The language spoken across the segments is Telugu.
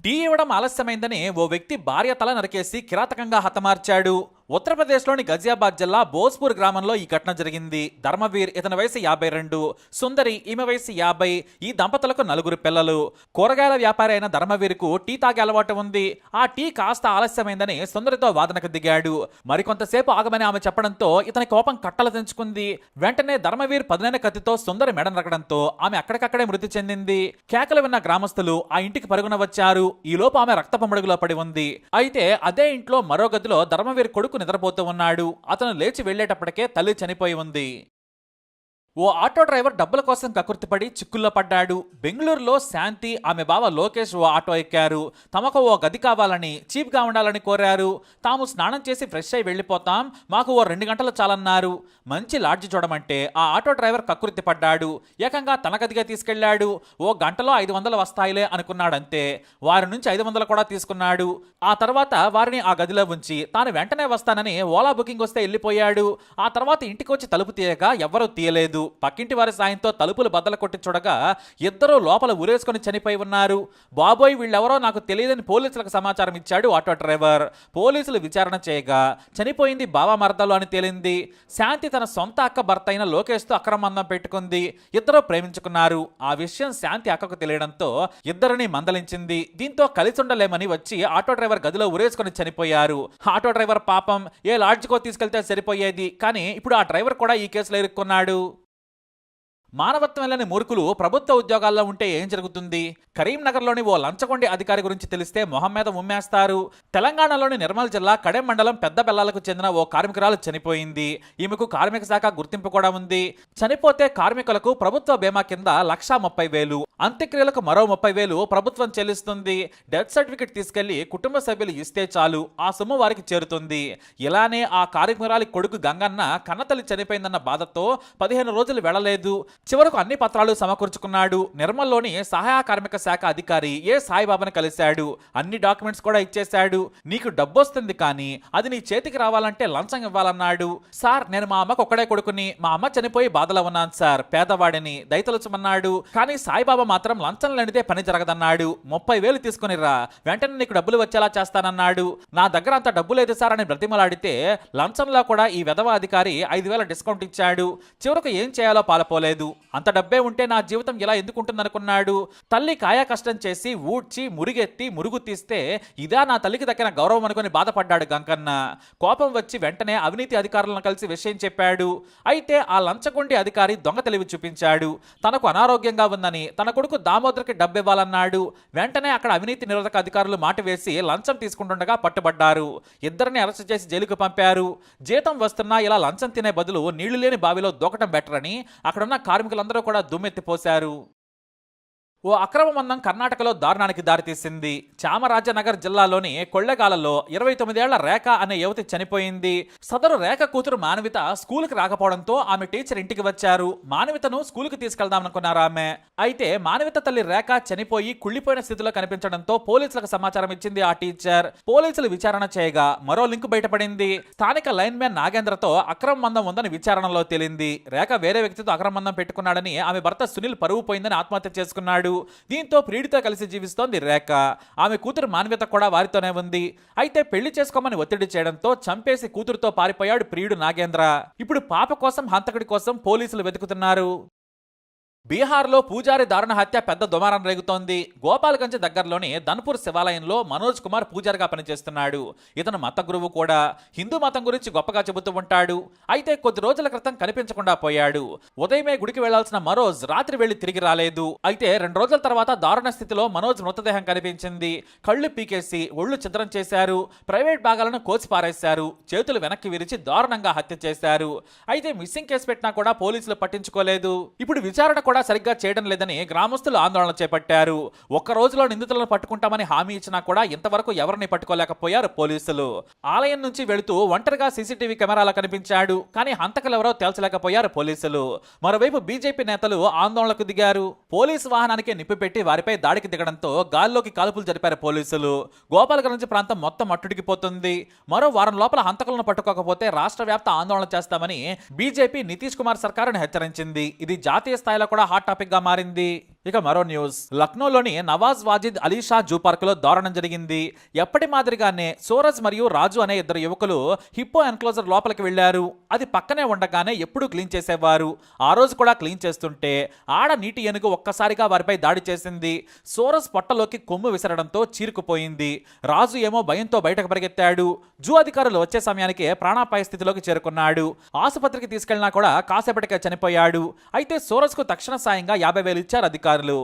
టీ ఇవ్వడం ఆలస్యమైందని ఓ వ్యక్తి భార్య తల నరికేసి కిరాతకంగా హతమార్చాడు. ఉత్తరప్రదేశ్లోని గజియాబాద్ జిల్లా బోస్పూర్ గ్రామంలో ఈ ఘటన జరిగింది. ధర్మవీర్ ఇతని వయసు 52, సుందరి ఈమె వయసు 50. ఈ దంపతులకు 4 పిల్లలు. కూరగాయల వ్యాపారి అయిన ధర్మవీర్కు టీ తాగే అలవాటు ఉంది. ఆ టీ కాస్త ఆలస్యమైందని సుందరితో వాదనకు దిగాడు. మరికొంతసేపు ఆగమని ఆమె చెప్పడంతో ఇతని కోపం కట్టలు తెంచుకుంది. వెంటనే ధర్మవీర్ పదునైన కత్తితో సుందరి మెడ నరకడంతో ఆమె అక్కడికక్కడే మృతి చెందింది. కేకలు విన్న గ్రామస్తులు ఆ ఇంటికి పరుగున వచ్చారు. ఈలోపు ఆమె రక్తపు మడుగులో పడి ఉంది. అయితే అదే ఇంట్లో మరో గదిలో ధర్మవీర్ కొడుకు నిద్రపోతూ ఉన్నాడు. అతను లేచి వెళ్లేటప్పటికే తల్లి చనిపోయి ఉంది. ఓ ఆటో డ్రైవర్ డబ్బుల కోసం కకుర్తిపడి చిక్కుల్లో పడ్డాడు. బెంగళూరులో శాంతి ఆమె బావ లోకేష్ ఓ ఆటో ఎక్కారు. తమకు ఓ గది కావాలని, చీప్గా ఉండాలని కోరారు. తాము స్నానం చేసి ఫ్రెష్ అయి వెళ్ళిపోతాం, మాకు ఓ 2 గంటలు చాలన్నారు. మంచి లాడ్జి చూడమంటే ఆ ఆటో డ్రైవర్ కకుర్తి పడ్డాడు. ఏకంగా తన గదిగా తీసుకెళ్లాడు. ఓ గంటలో 500 వస్తాయిలే అనుకున్నాడంతే. వారి నుంచి 500 కూడా తీసుకున్నాడు. ఆ తర్వాత వారిని ఆ గదిలో ఉంచి తాను వెంటనే వస్తానని ఓలా బుకింగ్ వస్తే వెళ్ళిపోయాడు. ఆ తర్వాత ఇంటికి వచ్చి తలుపు తీయగా ఎవ్వరూ తీయలేదు. పక్కింటి వారి సాయంతో తలుపులు బద్దలు కొట్టి చూడగా ఇద్దరూ లోపల ఉరేసుకొని చనిపోయి ఉన్నారు. బాబోయ్, వీళ్ళెవరో నాకు తెలియదని పోలీసులకు సమాచారం ఇచ్చాడు ఆటో డ్రైవర్. పోలీసులు విచారణ చేయగా చనిపోయింది బావ మరదలు అని తేలింది. శాంతి తన సొంత అక్క భర్త అయిన లోకేష్తో అక్రమందం పెట్టుకుంది. ఇద్దరూ ప్రేమించుకున్నారు. ఆ విషయం శాంతి అక్కకు తెలియడంతో ఇద్దరిని మందలించింది. దీంతో కలిసి ఉండలేమని వచ్చి ఆటో డ్రైవర్ గదిలో ఉరేసుకొని చనిపోయారు. ఆటో డ్రైవర్ పాపం ఏ లాడ్జ్కో తీసుకెళ్తే సరిపోయేది, కానీ ఇప్పుడు ఆ డ్రైవర్ కూడా ఈ కేసులో ఇరుక్కున్నాడు. మానవత్వం లేని మూర్ఖులు ప్రభుత్వ ఉద్యోగాల్లో ఉంటే ఏం జరుగుతుంది? కరీంనగర్లోని ఓ లంచగొండి అధికారి గురించి తెలిస్తే మొహం మీద ఉమ్మేస్తారు. తెలంగాణలోని నిర్మల్ జిల్లా కడెం మండలం పెద్ద బెల్లాలకు చెందిన ఓ కార్మికురాలు చనిపోయింది. ఈమెకు కార్మిక శాఖ గుర్తింపు కూడా ఉంది. చనిపోతే కార్మికులకు ప్రభుత్వ బీమా కింద 1,30,000, అంత్యక్రియలకు మరో 30,000 ప్రభుత్వం చెల్లిస్తుంది. డెత్ సర్టిఫికెట్ తీసుకెళ్లి కుటుంబ సభ్యులు ఇస్తే చాలు, ఆ సొమ్ము వారికి చేరుతుంది. ఇలానే ఆ కార్మికురాలి కొడుకు గంగన్న కన్నతల్లి చనిపోయిందన్న బాధతో 15 రోజులు వెళ్లలేదు. చివరకు అన్ని పత్రాలు సమకూర్చుకున్నాడు. నిర్మల్లోని సహాయ కార్మిక శాఖ అధికారి ఏ సాయిబాబాను కలిశాడు. అన్ని డాక్యుమెంట్స్ కూడా ఇచ్చేశాడు. నీకు డబ్బు వస్తుంది, కానీ అది నీ చేతికి రావాలంటే లంచం ఇవ్వాలన్నాడు. సార్, నేను మా అమ్మకు ఒక్కడే కొడుకుని, మా అమ్మ చనిపోయి బాధలో ఉన్నాను సార్, పేదవాడిని, దయతలుచమన్నాడు. కానీ సాయిబాబా మాత్రం లంచం లేనిదే పని జరగదన్నాడు. 30,000 తీసుకునిరా, వెంటనే నీకు డబ్బులు వచ్చేలా చేస్తానన్నాడు. నా దగ్గర అంత డబ్బు లేదు సార్ అని బ్రతిమలాడితే లంచంలో కూడా ఈ వెధవ అధికారి 5,000 డిస్కౌంట్ ఇచ్చాడు. చివరకు ఏం చేయాలో పాలపోలేదు. అంత డబ్బే ఉంటే నా జీవితం ఇలా ఎందుకుంటుందనుకున్నాడు. తల్లి కాయా కష్టం చేసి ఊడ్చి మురిగెత్తి మురుగు తీస్తే ఇదా నా తల్లికి దక్కిన గౌరవం అనుకుని బాధపడ్డాడు గంకన్న. కోపం వచ్చి వెంటనే అవినీతి అధికారులను కలిసి విషయం చెప్పాడు. అయితే ఆ లంచగొండి అధికారి దొంగ తెలివి చూపించాడు. తనకు అనారోగ్యంగా ఉందని తన కొడుకు దామోదర్కి డబ్బివ్వాలన్నాడు. వెంటనే అక్కడ అవినీతి నిరోధక అధికారులు మాట వేసి లంచం తీసుకుంటుండగా పట్టుబడ్డారు. ఇద్దరిని అరెస్ట్ చేసి జైలుకు పంపారు. జీతం వస్తున్నా ఇలా లంచం తినే బదులు నీళ్లు లేని బావిలో దూకటం బెటర్ అని అక్కడున్న కార్మికులందరూ కూడా దుమ్మెత్తిపోశారు. ఓ అక్రమ మందం కర్ణాటకలో దారుణానికి దారితీసింది. చామరాజనగర్ జిల్లాలోని కొళ్లెగాలలో 29 ఏళ్ల రేఖ అనే యువతి చనిపోయింది. సదరు రేఖ కూతురు మానవిత స్కూల్కి రాకపోవడంతో ఆమె టీచర్ ఇంటికి వచ్చారు. మానవితను స్కూల్కి తీసుకెళ్దామనుకున్నారు ఆమె. అయితే మానవిత తల్లి రేఖ చనిపోయి కుళ్లిపోయిన స్థితిలో కనిపించడంతో పోలీసులకు సమాచారం ఇచ్చింది ఆ టీచర్. పోలీసులు విచారణ చేయగా మరో లింక్ బయటపడింది. స్థానిక లైన్ మ్యాన్ నాగేంద్రతో అక్రమ మందం ఉందని విచారణలో తేలింది. రేఖ వేరే వ్యక్తితో అక్రమ మందం పెట్టుకున్నాడని ఆమె భర్త సునీల్ పరువు పోయిందని ఆత్మహత్య చేసుకున్నాడు. దీంతో ప్రియుడితో కలిసి జీవిస్తోంది రేఖ. ఆమె కూతురు మాన్విత కూడా వారితోనే ఉంది. అయితే పెళ్లి చేసుకోమని ఒత్తిడి చేయడంతో చంపేసి కూతురుతో పారిపోయాడు ప్రియుడు నాగేంద్ర. ఇప్పుడు పాప కోసం, హంతకుడి కోసం పోలీసులు వెతుకుతున్నారు. బీహార్లో పూజారి దారుణ హత్య పెద్ద దుమారం రేగుతోంది. గోపాల్గంజ్ దగ్గరలోని ధన్పూర్ శివాలయంలో మనోజ్ కుమార్ పూజారిగా పనిచేస్తున్నాడు. ఇతను మత గురువు కూడా. హిందూ మతం గురించి గొప్పగా చెబుతూ ఉంటాడు. అయితే కొద్ది రోజుల క్రితం కనిపించకుండా పోయాడు. ఉదయమే గుడికి వెళ్లాల్సిన మనోజ్ రాత్రి వెళ్లి తిరిగి రాలేదు. అయితే 2 రోజుల తర్వాత దారుణ స్థితిలో మనోజ్ మృతదేహం కనిపించింది. కళ్ళు పీకేసి ఒళ్ళు ఛిద్రం చేశారు. ప్రైవేట్ భాగాలను కోసి పారేశారు. చేతులు వెనక్కి విరిచి దారుణంగా హత్య చేశారు. అయితే మిస్సింగ్ కేసు పెట్టినా కూడా పోలీసులు పట్టించుకోలేదు. ఇప్పుడు విచారణ కూడా సరిగ్గా చేయడం లేదని గ్రామస్తులు ఆందోళన చేపట్టారు. ఒక్క రోజులో నిందితులను పట్టుకుంటామని హామీ ఇచ్చినా కూడా ఇంతవరకు ఎవరిని పట్టుకోలేకపోయారు పోలీసులు. ఆలయం నుంచి వెళుతూ ఒంటరిగా సీసీటీవీ కెమెరాలో కనిపించాడు. కానీ హంతకులెవరో తేల్చలేకపోయారు పోలీసులు. మరోవైపు బీజేపీ నేతలు ఆందోళనకు దిగారు. పోలీసు వాహనానికి నిప్పు పెట్టి వారిపై దాడికి దిగడంతో గాల్లోకి కాల్పులు జరిపారు పోలీసులు. గోపాల్గంజ్ ప్రాంతం మొత్తం అట్టుడికిపోతుంది. మరో వారం లోపల హంతకులను పట్టుకోకపోతే రాష్ట్ర వ్యాప్త ఆందోళన చేస్తామని బీజేపీ నితీష్ కుమార్ సర్కారును హెచ్చరించింది. ఇది జాతీయ స్థాయిలో కూడా హాట్ టాపిక్ గా మారింది. ఇక మరో న్యూస్, లక్నోలోని నవాజ్ వాజిద్ అలీషా జూ పార్కులో దారుణం జరిగింది. ఎప్పటి మాదిరిగానే సూరజ్ మరియు రాజు అనే ఇద్దరు యువకులు హిప్పో ఎన్క్లోజర్ లోపలికి వెళ్లారు. అది పక్కనే ఉండగానే ఎప్పుడూ క్లీన్ చేసేవారు. ఆ రోజు కూడా క్లీన్ చేస్తుంటే ఆడ నీటి ఏనుగు ఒక్కసారిగా వారిపై దాడి చేసింది. సూరజ్ పొట్టలోకి కొమ్ము విసరడంతో చీరుకుపోయింది. రాజు ఏమో భయంతో బయటకు పరిగెత్తాడు. జూ అధికారులు వచ్చే సమయానికి ప్రాణాపాయ స్థితిలోకి చేరుకున్నాడు. ఆసుపత్రికి తీసుకెళ్లినా కూడా కాసేపటికే చనిపోయాడు. అయితే సూరజ్కు తక్షణ సాయంగా 50,000 ఇచ్చారు అధికారులు.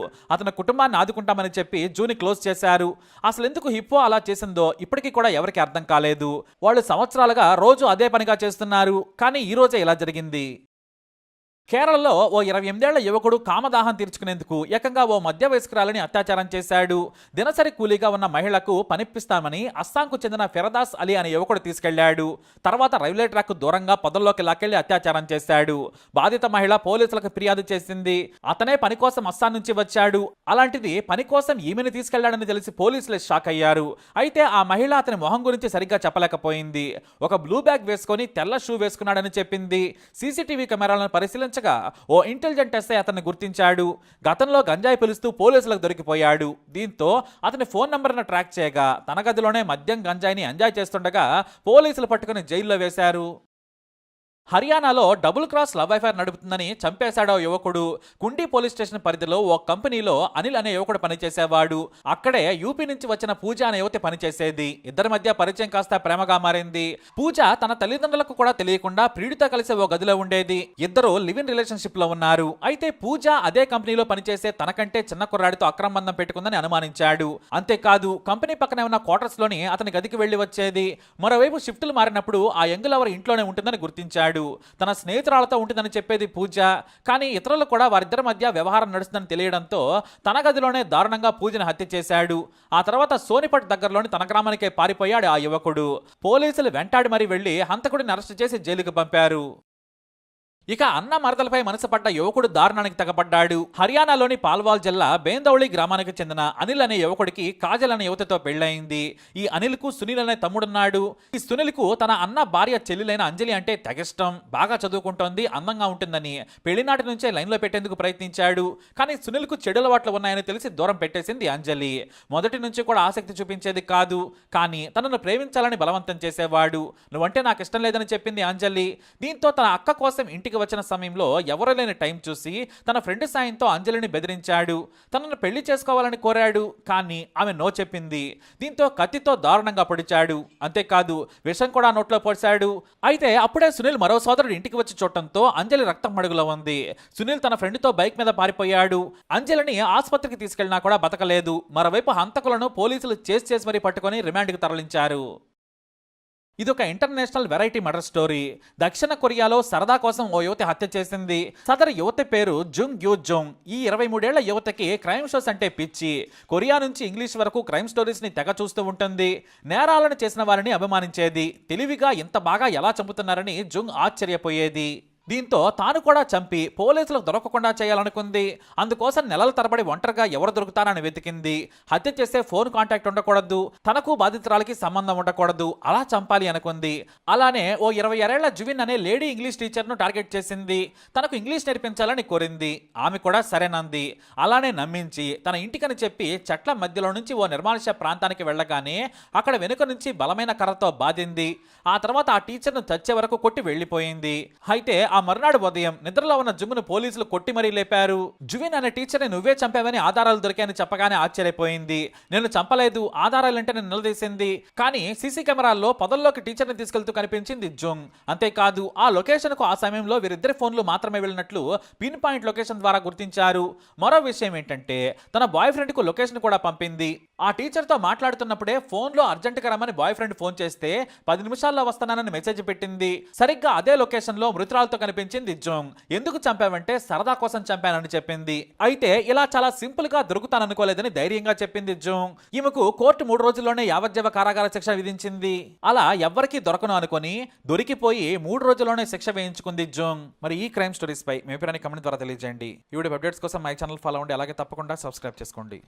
అతని కుటుంబాన్ని ఆదుకుంటామని చెప్పి జూని క్లోజ్ చేశారు. అసలు ఎందుకు హిప్పో అలా చేసిందో ఇప్పటికీ కూడా ఎవరికి అర్థం కాలేదు. వాళ్ళు సంవత్సరాలుగా రోజు అదే పనిగా చేస్తున్నారు. కానీ ఈ రోజే ఇలా జరిగింది. కేరళలో ఓ 28 ఏళ్ల యువకుడు కామదాహం తీర్చుకునేందుకు ఏకంగా ఓ మధ్య వయస్కురాలిని అత్యాచారం చేశాడు. దినసరి కూలీగా ఉన్న మహిళకు పనిప్పిస్తామని అస్సాంకు చెందిన ఫిరదాస్ అలీ అనే యువకుడు తీసుకెళ్లాడు. తర్వాత రైల్వే ట్రాక్ దూరంగా పొదల్లోకి లాక్కెళ్లి అత్యాచారం చేశాడు. బాధిత మహిళ పోలీసులకు ఫిర్యాదు చేసింది. అతనే పని కోసం అస్సాం నుంచి వచ్చాడు. అలాంటిది పని కోసం ఈమెను తీసుకెళ్లాడని తెలిసి పోలీసులే షాక్ అయ్యారు. అయితే ఆ మహిళ అతని మొహం గురించి సరిగ్గా చెప్పలేకపోయింది. ఒక బ్లూ బ్యాగ్ వేసుకొని తెల్ల షూ వేసుకున్నాడని చెప్పింది. సీసీటీవీ కెమెరాలను పరిశీలించ ఓ ఇంటెలిజెంట్ ఎస్ఐ అతన్ని గుర్తించాడు. గతంలో గంజాయి పిలుస్తూ పోలీసులకు దొరికిపోయాడు. దీంతో అతని ఫోన్ నంబర్ను ట్రాక్ చేయగా తన గదిలోనే మద్యం గంజాయిని ఎంజాయ్ చేస్తుండగా పోలీసులు పట్టుకుని జైల్లో వేశారు. హర్యానాలో డబుల్ క్రాస్ లవ్ అఫైర్ నడుపుతుందని చంపేశాడో యువకుడు. కుండీ పోలీస్ స్టేషన్ పరిధిలో ఓ కంపెనీలో అనిల్ అనే యువకుడు పనిచేసేవాడు. అక్కడే యూపీ నుంచి వచ్చిన పూజ అనే యువతి పనిచేసేది. ఇద్దరి మధ్య పరిచయం కాస్త ప్రేమగా మారింది. పూజ తన తల్లిదండ్రులకు కూడా తెలియకుండా ప్రియుడితో కలిసి ఓ గదిలో ఉండేది. ఇద్దరు లివ్ ఇన్ రిలేషన్షిప్ లో ఉన్నారు. అయితే పూజ అదే కంపెనీలో పనిచేసే తనకంటే చిన్న కుర్రాడితో అక్రమ బంధం పెట్టుకుందని అనుమానించాడు. అంతేకాదు కంపెనీ పక్కనే ఉన్న క్వార్టర్స్ లోని అతని గదికి వెళ్లి వచ్చేది. మరోవైపు షిఫ్టులు మారినప్పుడు ఆ యంగ్ లవర్ ఇంట్లోనే ఉంటుందని గుర్తించాడు. తన స్నేహితురాలతో ఉంటుందని చెప్పేది పూజ. కానీ ఇతరులు కూడా వారిద్దరి మధ్య వ్యవహారం నడుస్తుందని తెలియడంతో తన గదిలోనే దారుణంగా పూజను హత్య చేశాడు. ఆ తర్వాత సోనిపట్ దగ్గరలోని తన గ్రామానికే పారిపోయాడు ఆ యువకుడు. పోలీసులు వెంటాడి మరీ వెళ్లి హంతకుడిని అరెస్టు చేసి జైలుకు పంపారు. ఇక అన్న మరదలపై మనసు పడ్డ యువకుడు దారుణానికి తెగపడ్డాడు. హర్యానాలోని పాల్వాల్ జిల్లా బేందౌళి గ్రామానికి చెందిన అనిల్ అనే యువకుడికి కాజల్ అనే యువతితో పెళ్లైంది. ఈ అనిల్కు సునీల్ అనే తమ్ముడున్నాడు. ఈ సునీల్కు తన అన్న భార్య చెల్లెలైన అంజలి అంటే తెగిష్టం. బాగా చదువుకుంటోంది, అందంగా ఉంటుందని పెళ్లినాటి నుంచే లైన్లో పెట్టేందుకు ప్రయత్నించాడు. కానీ సునీల్కు చెడు అలవాట్లు ఉన్నాయని తెలిసి దూరం పెట్టేసింది అంజలి. మొదటి నుంచి కూడా ఆసక్తి చూపించేది కాదు. కానీ తనను ప్రేమించాలని బలవంతం చేసేవాడు. నువ్వంటే నాకు ఇష్టం లేదని చెప్పింది అంజలి. దీంతో తన అక్క కోసం ఇంటికి వచ్చిన సమయంలో ఎవరూ లేని టైం చూసి తన ఫ్రెండ్ సాయంతో అంజలిని బెదిరించాడు. తనను పెళ్లి చేసుకోవాలని కోరాడు. కానీ ఆమె నో చెప్పింది. దీంతో కత్తితో దారుణంగా పొడిచాడు. అంతేకాదు విషం కూడా నోట్లో పోశాడు. అయితే అప్పుడే సునీల్ మరో సోదరుడు ఇంటికి వచ్చి చూడటంతో అంజలి రక్తం మడుగులో ఉంది. సునీల్ తన ఫ్రెండ్తో బైక్ మీద పారిపోయాడు. అంజలిని ఆసుపత్రికి తీసుకెళ్లినా కూడా బతకలేదు. మరోవైపు హంతకులను పోలీసులు చేసి మరీ పట్టుకొని రిమాండ్కి తరలించారు. ఇదొక ఇంటర్నేషనల్ వెరైటీ మర్డర్ స్టోరీ. దక్షిణ కొరియాలో సరదా కోసం ఓ యువతి హత్య చేసింది. సదరు యువతి పేరు జుంగ్ యూ జోంగ్. ఈ 23 ఏళ్ల యువతకి క్రైమ్ షోస్ అంటే పిచ్చి. కొరియా నుంచి ఇంగ్లీష్ వరకు క్రైమ్ స్టోరీస్ ని తెగ చూస్తూ ఉంటుంది. నేరాలను చేసిన వారిని అభిమానించేది. తెలివిగా ఇంత బాగా ఎలా చంపుతున్నారని జుంగ్ ఆశ్చర్యపోయేది. దీంతో తాను కూడా చంపి పోలీసులకు దొరకకుండా చేయాలనుకుంది. అందుకోసం నెలల తరబడి ఒంటరిగా ఎవరు దొరుకుతారని వెతికింది. హత్య చేసే ఫోన్ కాంటాక్ట్ ఉండకూడదు, తనకు బాధితురాలకి సంబంధం ఉండకూడదు, అలా చంపాలి అనుకుంది. అలానే ఓ 26 ఏళ్ల జువిన్ అనే లేడీ ఇంగ్లీష్ టీచర్ను టార్గెట్ చేసింది. తనకు ఇంగ్లీష్ నేర్పించాలని కోరింది. ఆమె కూడా సరేనంది. అలానే నమ్మించి తన ఇంటికని చెప్పి చెట్ల మధ్యలో నుంచి ఓ నిర్మానుష్య ప్రాంతానికి వెళ్ళగానే అక్కడ వెనుక నుంచి బలమైన కర్రతో బాధింది. ఆ తర్వాత ఆ టీచర్ను చచ్చే వరకు కొట్టి వెళ్లిపోయింది. అయితే ఆ మరునాడు ఉదయం నిద్రలో ఉన్న జుమ్మును పోలీసులు కొట్టి మరీ లేపారు. జువిన్ అనే టీచర్ని నువ్వే చంపావని ఆధారాలు దొరికాయని చెప్పగానే ఆశ్చర్యపోయింది. నేను చంపలేదు, ఆధారాలంటే నేను నిలదీసింది. కానీ సీసీ కెమెరాల్లో పొదల్లోకి టీచర్ని తీసుకెళ్తూ కనిపించింది జుంగ్. అంతేకాదు ఆ లొకేషన్ కు ఆ సమయంలో వీరిద్దరి ఫోన్లు మాత్రమే వెళ్ళినట్లు పిన్ పాయింట్ లొకేషన్ ద్వారా గుర్తించారు. మరో విషయం ఏంటంటే తన బాయ్ ఫ్రెండ్ కు లొకేషన్ కూడా పంపింది. ఆ టీచర్ తో మాట్లాడుతున్నప్పుడే ఫోన్ లో అర్జెంట్ గా రమ్మని బాయ్ ఫ్రెండ్ ఫోన్ చేస్తే 10 నిమిషాల్లో వస్తానని మెసేజ్ పెట్టింది. సరిగ్గా అదే లొకేషన్ లో మృతురాలతో కనిపించింది జోంగ్. ఎందుకు చంపావంటే సరదా కోసం చంపానని చెప్పింది. అయితే ఇలా చాలా సింపుల్ గా దొరుకుతాననుకోలేదని ధైర్యంగా చెప్పింది జోంగ్. ఈమెకు కోర్టు 3 రోజుల్లోనే యావజ్జీవ కారాగార శిక్ష విధించింది. అలా ఎవ్వరికీ దొరకను అనుకుని దొరికిపోయి 3 రోజుల్లోనే శిక్ష వేయించుకుంది జోంగ్. మరి ఈ క్రైమ్ స్టోరీస్ పై మీ అభిప్రాయాన్ని కమెంట్ ద్వారా తెలియజేయండి. ఈ వీడియో అప్డేట్స్ కోసం మై ఛానల్ ఫాలో అవ్వండి. అలాగే తప్పకుండా సబ్స్క్రైబ్ చేసుకోండి.